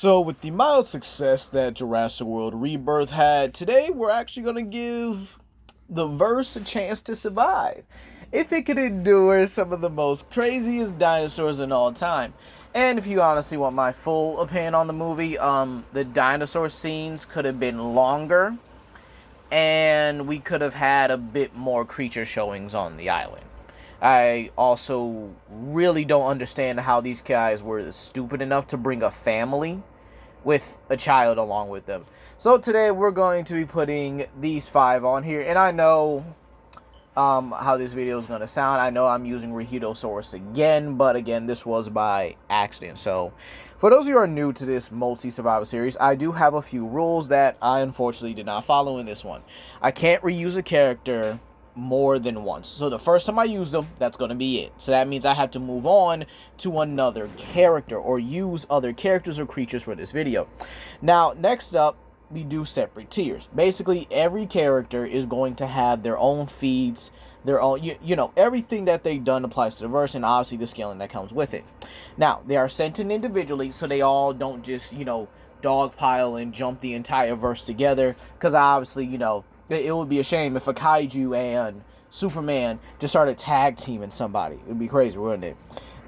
So, with the mild success that Jurassic World Rebirth had, today we're actually going to give the verse a chance to survive. If it could endure some of the most craziest dinosaurs in all time. And if you honestly want my full opinion on the movie, the dinosaur scenes could have been longer, and we could have had a bit more creature showings on the island. I also really don't understand how these guys were stupid enough to bring a family with a child along with them. So today we're going to be putting these 5 on here, and I know how this video is going to sound. I know I'm using Ritosaurus again, but again, this was by accident. So for those of you who are new to this multi-survival series, I do have a few rules that I unfortunately did not follow in this one. I can't reuse a character more than once. So the first time I use them, that's going to be it. So that means I have to move on to another character or use other characters or creatures for this video. Now, next up, we do separate tiers. Basically, every character is going to have their own feeds, their own, you know, everything that they've done applies to the verse, and obviously the scaling that comes with it. Now, they are sent in individually, so they all don't just, dogpile and jump the entire verse together, because obviously, it would be a shame if a kaiju and Superman just started tag teaming somebody. It would be crazy, wouldn't it?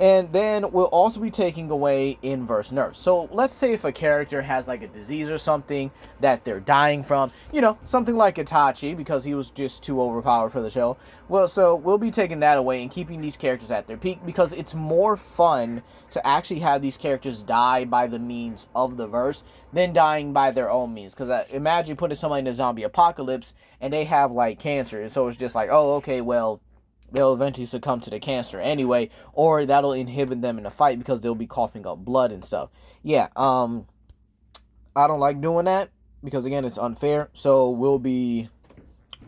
And then we'll also be taking away inverse nerfs. So let's say if a character has like a disease or something that they're dying from, something like Itachi, because he was just too overpowered for the show. Well, so we'll be taking that away and keeping these characters at their peak, because it's more fun to actually have these characters die by the means of the verse than dying by their own means. Because imagine putting somebody in a zombie apocalypse and they have like cancer, and so it's just like, oh, okay, well, they'll eventually succumb to the cancer anyway, or that'll inhibit them in the fight because they'll be coughing up blood and stuff. Yeah, I don't like doing that because, again, it's unfair, so we'll be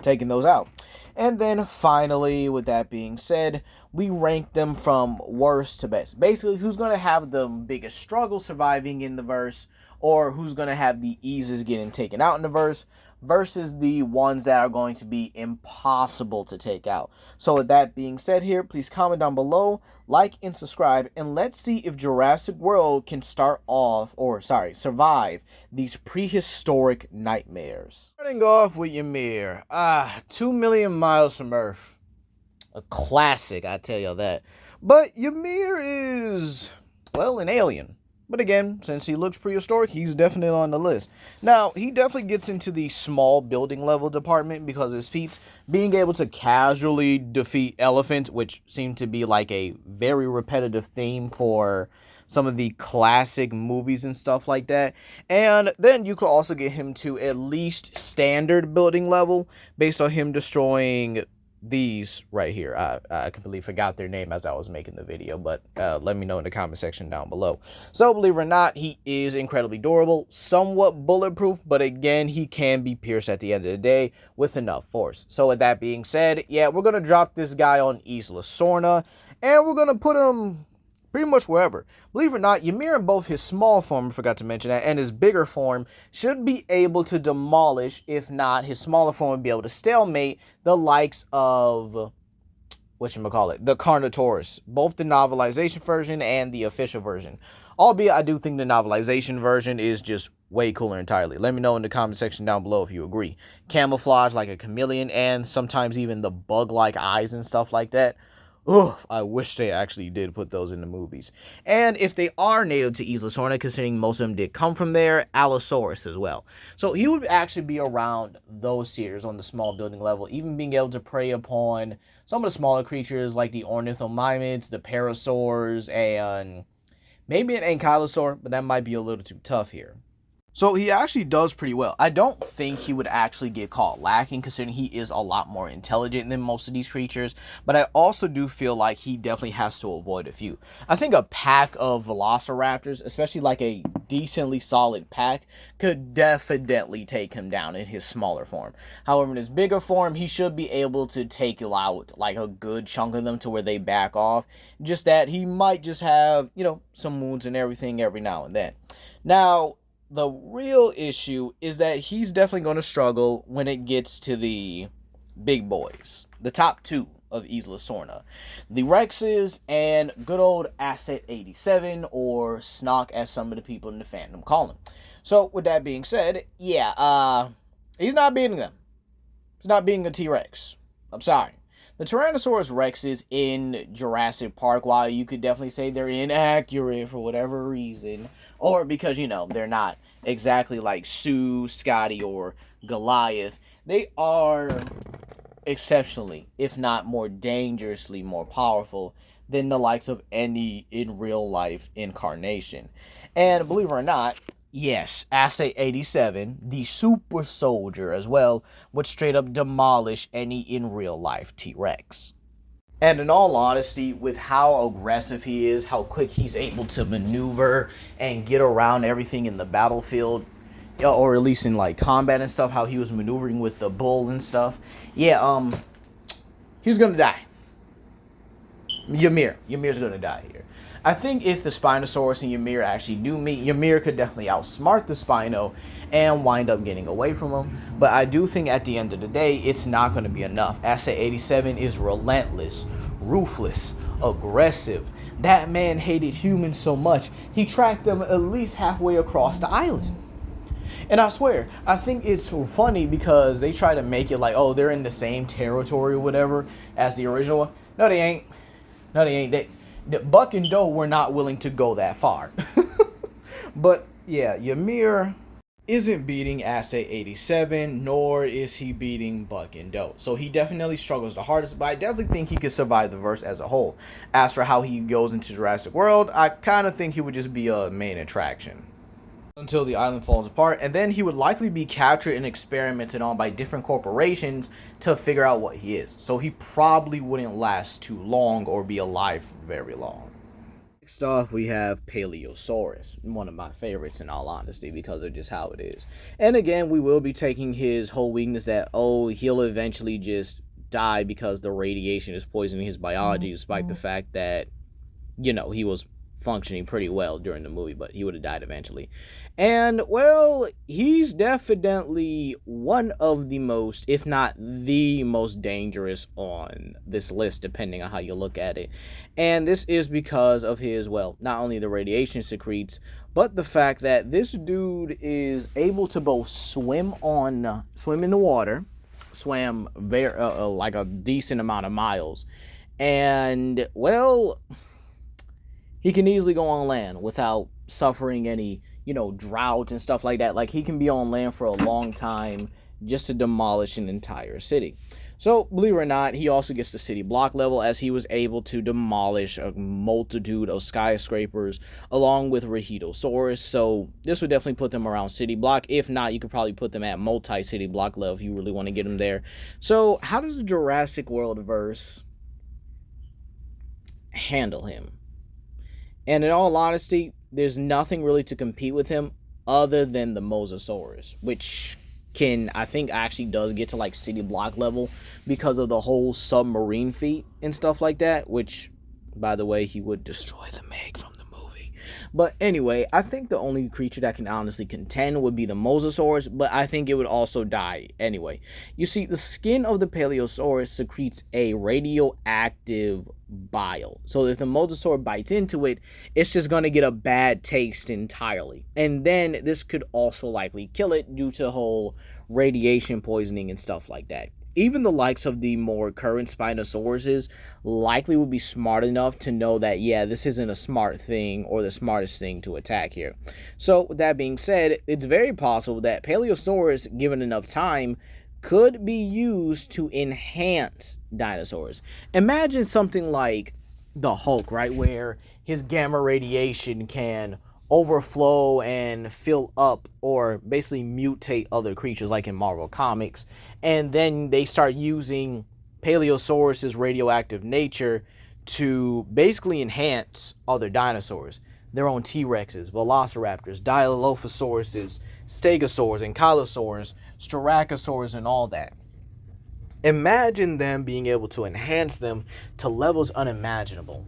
taking those out. And then finally, with that being said, we rank them from worst to best. Basically, who's going to have the biggest struggle surviving in the verse, or who's going to have the easiest getting taken out in the verse, versus the ones that are going to be impossible to take out. So with that being said here, please comment down below, like and subscribe, and let's see if Jurassic World can survive these prehistoric nightmares. Starting off with Yamir. 2 million miles from Earth. A classic, I tell you that. But Yamir is, well, an alien. But again, since he looks prehistoric, he's definitely on the list. Now, he definitely gets into the small building level department because his feats being able to casually defeat elephants, which seem to be like a very repetitive theme for some of the classic movies and stuff like that. And then you could also get him to at least standard building level based on him destroying these right here. I completely forgot their name as I was making the video, but let me know in the comment section down below. So believe it or not, he is incredibly durable, somewhat bulletproof, but again, he can be pierced at the end of the day with enough force. So with that being said, yeah, we're going to drop this guy on Isla Sorna, and we're going to put him pretty much wherever. Believe it or not, Ymir in both his small form, I forgot to mention that, and his bigger form should be able to demolish, if not, his smaller form would be able to stalemate the likes of, the Carnotaurus. Both the novelization version and the official version. Albeit, I do think the novelization version is just way cooler entirely. Let me know in the comment section down below if you agree. Camouflage like a chameleon, and sometimes even the bug-like eyes and stuff like that. Ugh, I wish they actually did put those in the movies. And if they are native to Isla Sorna, considering most of them did come from there, Allosaurus as well. So he would actually be around those tiers on the small building level, even being able to prey upon some of the smaller creatures like the ornithomimids, the parasaurs, and maybe an ankylosaur, but that might be a little too tough here. So he actually does pretty well. I don't think he would actually get caught lacking, considering he is a lot more intelligent than most of these creatures. But I also do feel like he definitely has to avoid a few. I think a pack of velociraptors, especially like a decently solid pack, could definitely take him down in his smaller form. However, in his bigger form, he should be able to take out like a good chunk of them to where they back off. Just that he might just have, some wounds and everything every now and then. Now, the real issue is that he's definitely going to struggle when it gets to the big boys, the top 2 of Isla Sorna. The Rexes and good old Asset 87, or Snock as some of the people in the fandom call him. So with that being said, yeah, he's not beating them. He's not beating a T-Rex. I'm sorry. The Tyrannosaurus Rexes in Jurassic Park, while you could definitely say they're inaccurate for whatever reason, or because, they're not exactly like Sue, Scotty, or Goliath, they are exceptionally, if not more dangerously more powerful than the likes of any in real life incarnation. And believe it or not, yes, Assay 87, the super soldier as well, would straight up demolish any in real life T-Rex. And in all honesty, with how aggressive he is, how quick he's able to maneuver and get around everything in the battlefield, or at least in like combat and stuff, how he was maneuvering with the bull and stuff, yeah, he was gonna die. Yamir's gonna die here. I think if the Spinosaurus and Yamir actually do meet, Yamir could definitely outsmart the Spino and wind up getting away from him. But I do think at the end of the day, it's not going to be enough. Assay 87 is relentless, ruthless, aggressive. That man hated humans so much, he tracked them at least halfway across the island. And I swear, I think it's funny because they try to make it like, oh, they're in the same territory or whatever as the original one. No, they ain't. No, they ain't. Buck and Doe were not willing to go that far. But yeah, Yamir isn't beating Assay 87, nor is he beating Buck and Doe. So he definitely struggles the hardest, but I definitely think he could survive the verse as a whole. As for how he goes into Jurassic World, I kind of think he would just be a main attraction until the island falls apart, and then he would likely be captured and experimented on by different corporations to figure out what he is. So he probably wouldn't last too long or be alive for very long. Next off, we have Paleosaurus, one of my favorites in all honesty because of just how it is. And again, we will be taking his whole weakness that, oh, he'll eventually just die because the radiation is poisoning his biology, despite the fact that, he was functioning pretty well during the movie, but he would have died eventually. And well, he's definitely one of the most, if not the most dangerous on this list, depending on how you look at it. And this is because of his, well, not only the radiation secretes, but the fact that this dude is able to both swim in the water, swam very like a decent amount of miles, and well, he can easily go on land without suffering any, drought and stuff like that. Like, he can be on land for a long time just to demolish an entire city. So, believe it or not, he also gets to city block level, as he was able to demolish a multitude of skyscrapers along with Ritosaurus. So, this would definitely put them around city block. If not, you could probably put them at multi-city block level if you really want to get them there. So, how does the Jurassic World verse handle him? And in all honesty, there's nothing really to compete with him other than the Mosasaurus, which I think actually does get to like city block level because of the whole submarine feat and stuff like that, which, by the way, he would destroy the Meg from the movie. But anyway, I think the only creature that can honestly contend would be the Mosasaurus, but I think it would also die anyway. You see, the skin of the Paleosaurus secretes a radioactive bile. So if the Mosasaur bites into it, it's just going to get a bad taste entirely. And then this could also likely kill it due to whole radiation poisoning and stuff like that. Even the likes of the more current Spinosauruses likely would be smart enough to know that, yeah, this isn't a smart thing or the smartest thing to attack here. So with that being said, it's very possible that Paleosaurus, given enough time, could be used to enhance dinosaurs. Imagine something like the Hulk, right, where his gamma radiation can overflow and fill up or basically mutate other creatures like in Marvel Comics, and then they start using Paleosaurus's radioactive nature to basically enhance other dinosaurs, their own T-Rexes, Velociraptors, Dilophosaurus, Stegosaurs, Ankylosaurs, Styracosaurs, and all that. Imagine them being able to enhance them to levels unimaginable.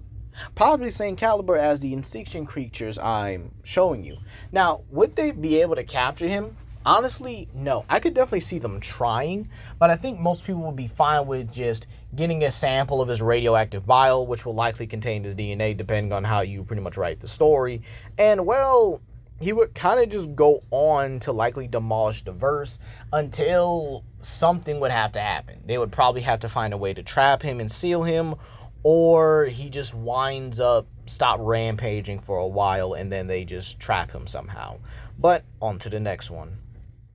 Probably the same caliber as the Instiction creatures I'm showing you. Now, would they be able to capture him? Honestly, no. I could definitely see them trying, but I think most people would be fine with just getting a sample of his radioactive bile, which will likely contain his DNA, depending on how you pretty much write the story. And, well, he would kind of just go on to likely demolish the verse until something would have to happen. They would probably have to find a way to trap him and seal him, or he just winds up stop rampaging for a while and then they just trap him somehow. But on to the next one.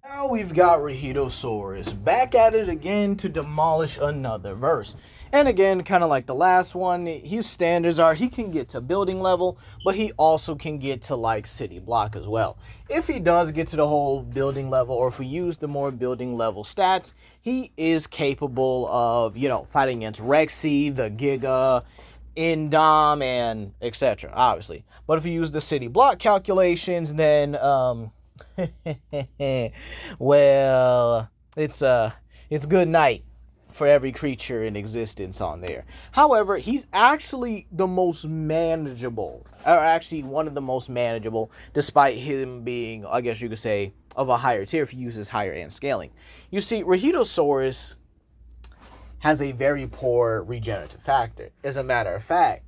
Now we've got Ritosaurus back at it again to demolish another verse. And again, kind of like the last one, his standards are he can get to building level, but he also can get to like city block as well. If he does get to the whole building level, or if we use the more building level stats, he is capable of, fighting against Rexy, the Giga, Indom, and etc. Obviously. But if you use the city block calculations, then well, it's good night for every creature in existence on there. However, he's actually the most manageable, or actually one of the most manageable, despite him being, I guess you could say, of a higher tier if he uses higher end scaling. You see, Ritosaurus has a very poor regenerative factor. As a matter of fact,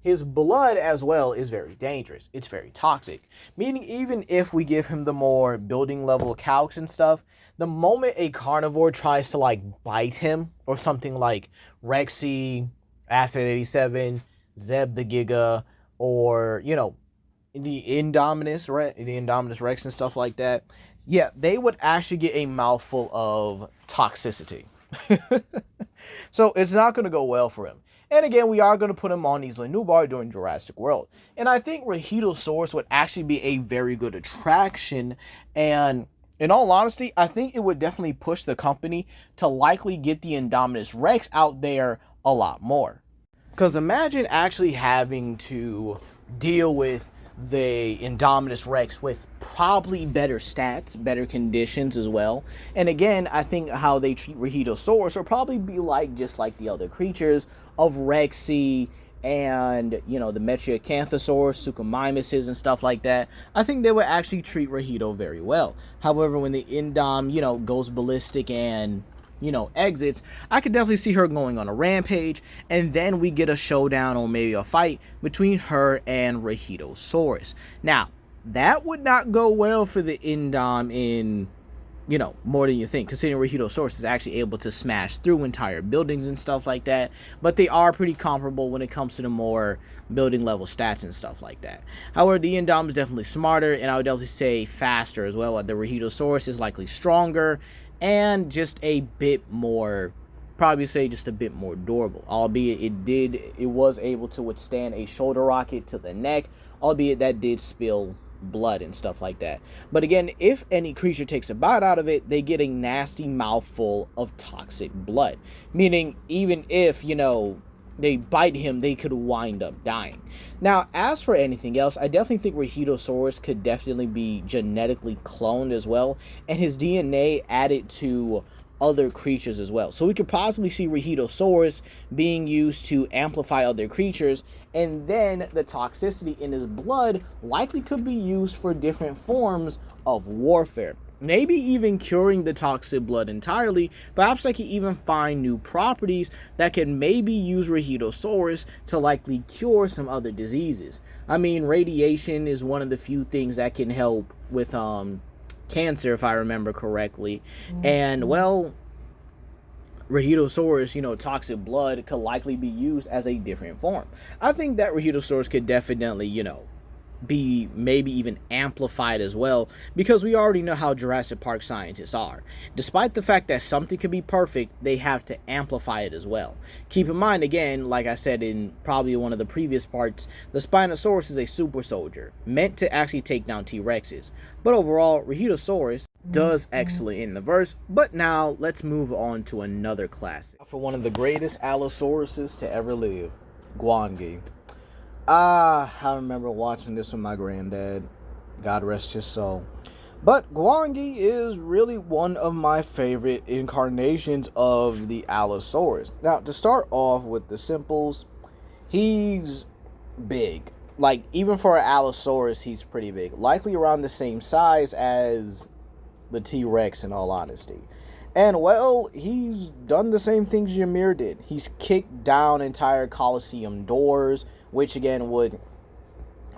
his blood as well is very dangerous. It's very toxic. Meaning even if we give him the more building level calcs and stuff, the moment a carnivore tries to like bite him, or something like Rexy, Acid 87, Zeb the Giga, or, the Indominus, right? The Indominus Rex and stuff like that. Yeah, they would actually get a mouthful of toxicity. So it's not going to go well for him. And again, we are going to put him on Isla Nublar during Jurassic World. And I think Ritosaurus would actually be a very good attraction. And in all honesty, I think it would definitely push the company to likely get the Indominus Rex out there a lot more. Because imagine actually having to deal with the Indominus Rex with probably better stats, better conditions as well. And again, I think how they treat Ritosaurus will probably be like just like the other creatures of Rexy and, the Metriacanthosaurus, Suchomimuses, and stuff like that. I think they would actually treat Rito very well. However, when the Indom, goes ballistic and exits, I could definitely see her going on a rampage, and then we get a showdown or maybe a fight between her and Ritosaurus. Now, that would not go well for the Indom in, more than you think, considering Ritosaurus is actually able to smash through entire buildings and stuff like that, but they are pretty comparable when it comes to the more building level stats and stuff like that. However, the Indom is definitely smarter, and I would definitely say faster as well. The Ritosaurus is likely stronger, and just a bit more, probably say just a bit more durable, albeit it was able to withstand a shoulder rocket to the neck, albeit that did spill blood and stuff like that. But again, if any creature takes a bite out of it, they get a nasty mouthful of toxic blood, meaning even if they bite him, they could wind up dying. Now, as for anything else, I definitely think Ritosaurus could definitely be genetically cloned as well, and his DNA added to other creatures as well. So we could possibly see Ritosaurus being used to amplify other creatures, and then the toxicity in his blood likely could be used for different forms of warfare. Maybe even curing the toxic blood entirely. Perhaps I could even find new properties that can maybe use Ritosaurus to likely cure some other diseases. I mean, radiation is one of the few things that can help with cancer, if I remember correctly. And, well, Ritosaurus, toxic blood could likely be used as a different form. I think that Ritosaurus could definitely, be maybe even amplified as well, because we already know how Jurassic Park scientists are. Despite the fact that something could be perfect, they have to amplify it as well. Keep in mind, again, like I said in probably one of the previous parts, the Spinosaurus is a super soldier, meant to actually take down T-Rexes. But overall, Ritosaurus does excellent in the verse. But now, let's move on to another classic. For one of the greatest Allosauruses to ever live, Guangi. I remember watching this with my granddad. God rest his soul. But Guangi is really one of my favorite incarnations of the Allosaurus. Now, to start off with the simples, he's big. Like, even for an Allosaurus, he's pretty big. Likely around the same size as the T-Rex in all honesty. And well, he's done the same things Ymir did. He's kicked down entire Colosseum doors, which again would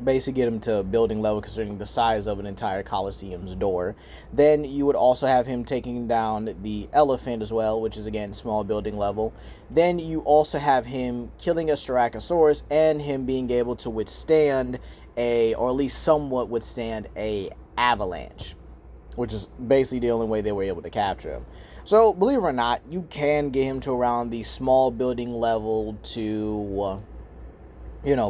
basically get him to building level considering the size of an entire Colosseum's door. Then you would also have him taking down the elephant as well, which is again small building level. Then you also have him killing a Styracosaurus and him being able to withstand or at least somewhat withstand a avalanche, which is basically the only way they were able to capture him. So believe it or not, you can get him to around the small building level to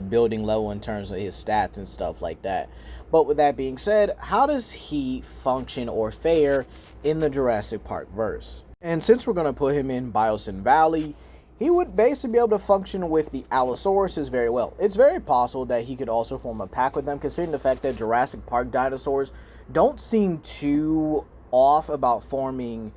building level in terms of his stats and stuff like that. But with that being said, how does he function or fare in the Jurassic Park verse? And since we're going to put him in Biosyn Valley, he would basically be able to function with the Allosauruses very well. It's very possible that he could also form a pack with them, considering the fact that Jurassic Park dinosaurs don't seem too off about forming,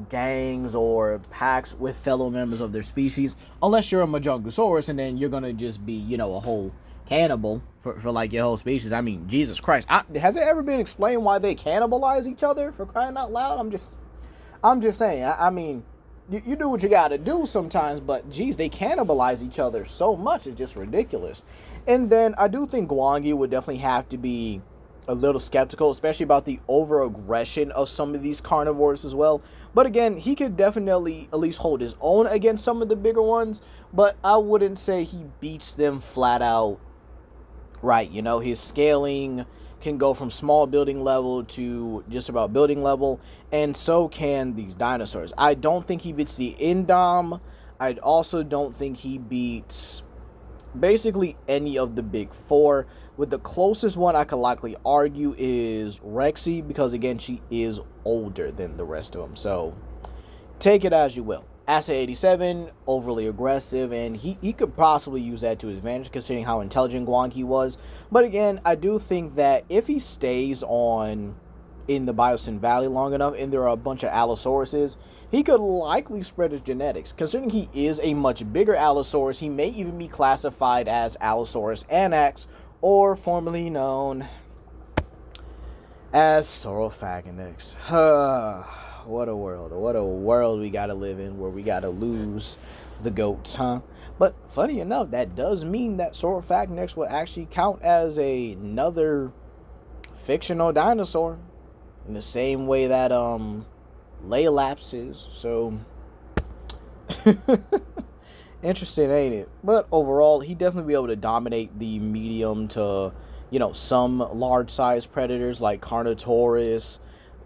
gangs or packs with fellow members of their species, unless you're a Majungasaurus, and then you're gonna just be, a whole cannibal for like your whole species. I mean, Jesus Christ, has it ever been explained why they cannibalize each other? For crying out loud, I'm just saying. I mean, you do what you gotta do sometimes, but geez, they cannibalize each other so much, it's just ridiculous. And then I do think Guangi would definitely have to be a little skeptical, especially about the over-aggression of some of these carnivores as well. But again, he could definitely at least hold his own against some of the bigger ones, but I wouldn't say he beats them flat out right. His scaling can go from small building level to just about building level, and so can these dinosaurs. I don't think he beats the Indom. I also don't think he beats basically any of the big four, with the closest one I could likely argue is Rexy, because again, she is older than the rest of them. So take it as you will. Assay 87, overly aggressive, and he could possibly use that to his advantage considering how intelligent Guangi was. But again, I do think that if he stays in the Biosyn Valley long enough and there are a bunch of Allosauruses, he could likely spread his genetics. Considering he is a much bigger Allosaurus, he may even be classified as Allosaurus annex, or formerly known as Saurophagonix. What a world we gotta live in, where we gotta lose the goats, huh? But funny enough, that does mean that Saurophagonix will actually count as another fictional dinosaur, in the same way that Laelaps is. So interesting, ain't it? But overall, he definitely be able to dominate the medium to, some large-sized predators like Carnotaurus,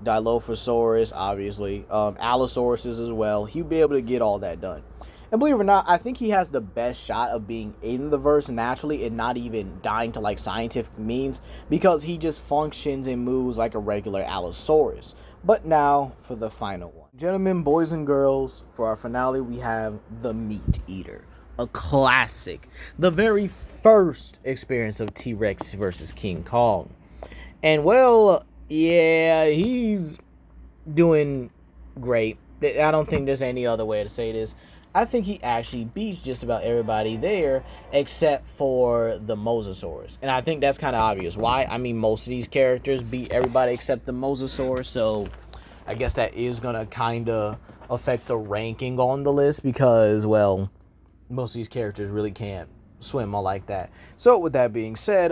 Dilophosaurus, obviously, Allosauruses as well. He'll be able to get all that done. And believe it or not, I think he has the best shot of being in the verse naturally and not even dying to like scientific means, because he just functions and moves like a regular Allosaurus. But now for the final one. Gentlemen, boys and girls, for our finale, we have the Meat Eater. A classic. The very first experience of T-Rex versus King Kong. And well, yeah, he's doing great. I don't think there's any other way to say this. I think he actually beats just about everybody there except for the Mosasaurus. And I think that's kind of obvious. Why? I mean, most of these characters beat everybody except the Mosasaurus, so I guess that is going to kind of affect the ranking on the list because, well, most of these characters really can't swim all like that. So with that being said,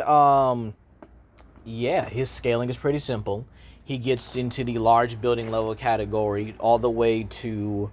yeah, his scaling is pretty simple. He gets into the large building level category all the way to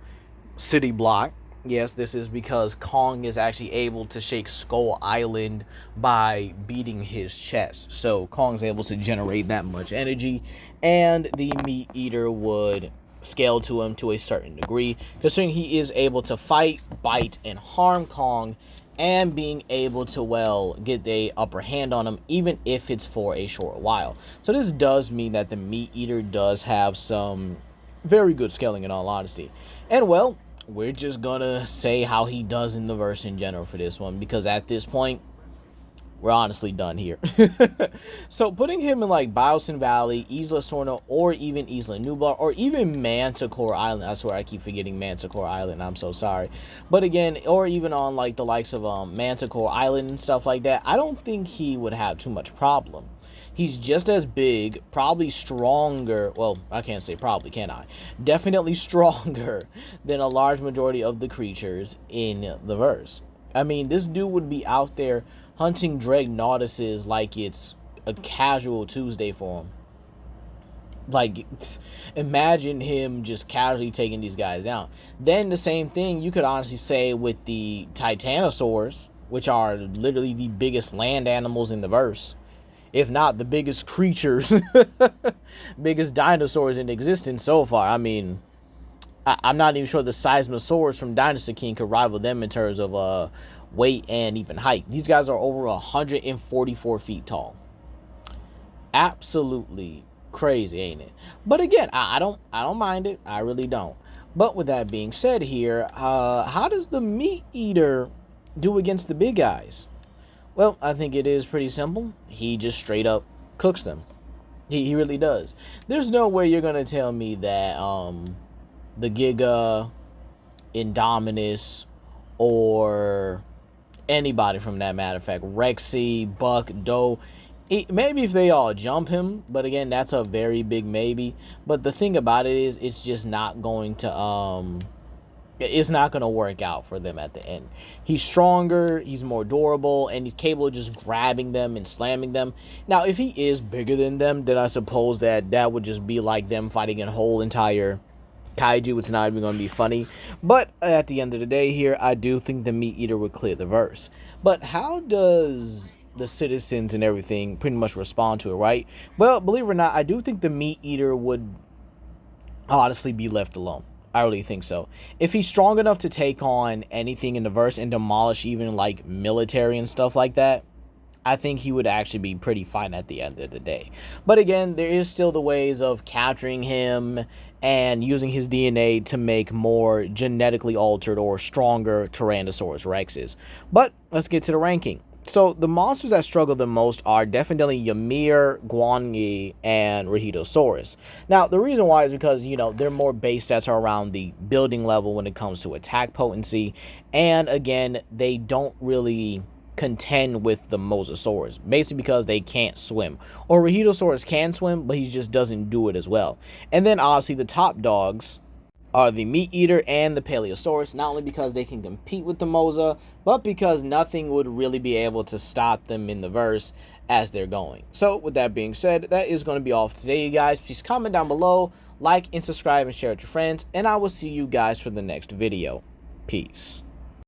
city block. Yes, this is because Kong is actually able to shake Skull Island by beating his chest. So Kong's able to generate that much energy, and the Meat Eater would scale to him to a certain degree, considering he is able to fight, bite, and harm Kong, and being able to, well, get the upper hand on him, even if it's for a short while. So this does mean that the Meat Eater does have some very good scaling in all honesty. And, well, we're just gonna say how he does in the verse in general for this one, because at this point, we're honestly done here. So putting him in like Biosyn Valley, Isla Sorna, or even Isla Nublar, or even Manticore Island. I swear I keep forgetting Manticore Island. I'm so sorry. But again, or even on like the likes of Manticore Island and stuff like that, I don't think he would have too much problem. He's just as big, probably stronger. Well, I can't say probably, can I? Definitely stronger than a large majority of the creatures in the verse. I mean, this dude would be out there hunting Dreadnoughtuses like it's a casual Tuesday for him. Like, imagine him just casually taking these guys down. Then the same thing you could honestly say with the Titanosaurs, which are literally the biggest land animals in the verse, if not the biggest creatures, biggest dinosaurs in existence so far. I mean, I'm not even sure the Seismosaurus from Dinosaur King could rival them in terms of weight and even height. These guys are over 144 feet tall. Absolutely crazy, ain't it? But again, I don't mind it. I really don't. But with that being said here, how does the meat eater do against the big guys? Well, I think it is pretty simple. He just straight up cooks them. He really does. There's no way you're gonna tell me that the Giga, Indominus, or anybody from that matter of fact, Rexy, Buck, Doe, maybe if they all jump him, but again, that's a very big maybe. But the thing about it is, it's just not going to it's not going to work out for them at the end. He's stronger, he's more durable, and he's capable of just grabbing them and slamming them. Now, if he is bigger than them, then I suppose that would just be like them fighting a whole entire kaiju. It's not even going to be funny. But at the end of the day here, I do think the meat eater would clear the verse. But how does the citizens and everything pretty much respond to it, right? Well, believe it or not, I do think the meat eater would honestly be left alone. I really think so. If he's strong enough to take on anything in the verse and demolish even like military and stuff like that, I think he would actually be pretty fine at the end of the day. But again, there is still the ways of capturing him and using his DNA to make more genetically altered or stronger Tyrannosaurus Rexes. But let's get to the ranking. So the monsters that struggle the most are definitely Yamir, Guangi, and Ritosaurus. Now, the reason why is because, you know, they're more base stats are around the building level when it comes to attack potency. And again, they don't really contend with the Mosasaurus, basically because they can't swim. Or Ritosaurus can swim, but he just doesn't do it as well. And then obviously the top dogs are the meat eater and the Paleosaurus, not only because they can compete with the Mosa, but because nothing would really be able to stop them in the verse as they're going. So with that being said, that is going to be all for today, you guys. Please comment down below, like and subscribe and share with your friends, and I will see you guys for the next video. Peace.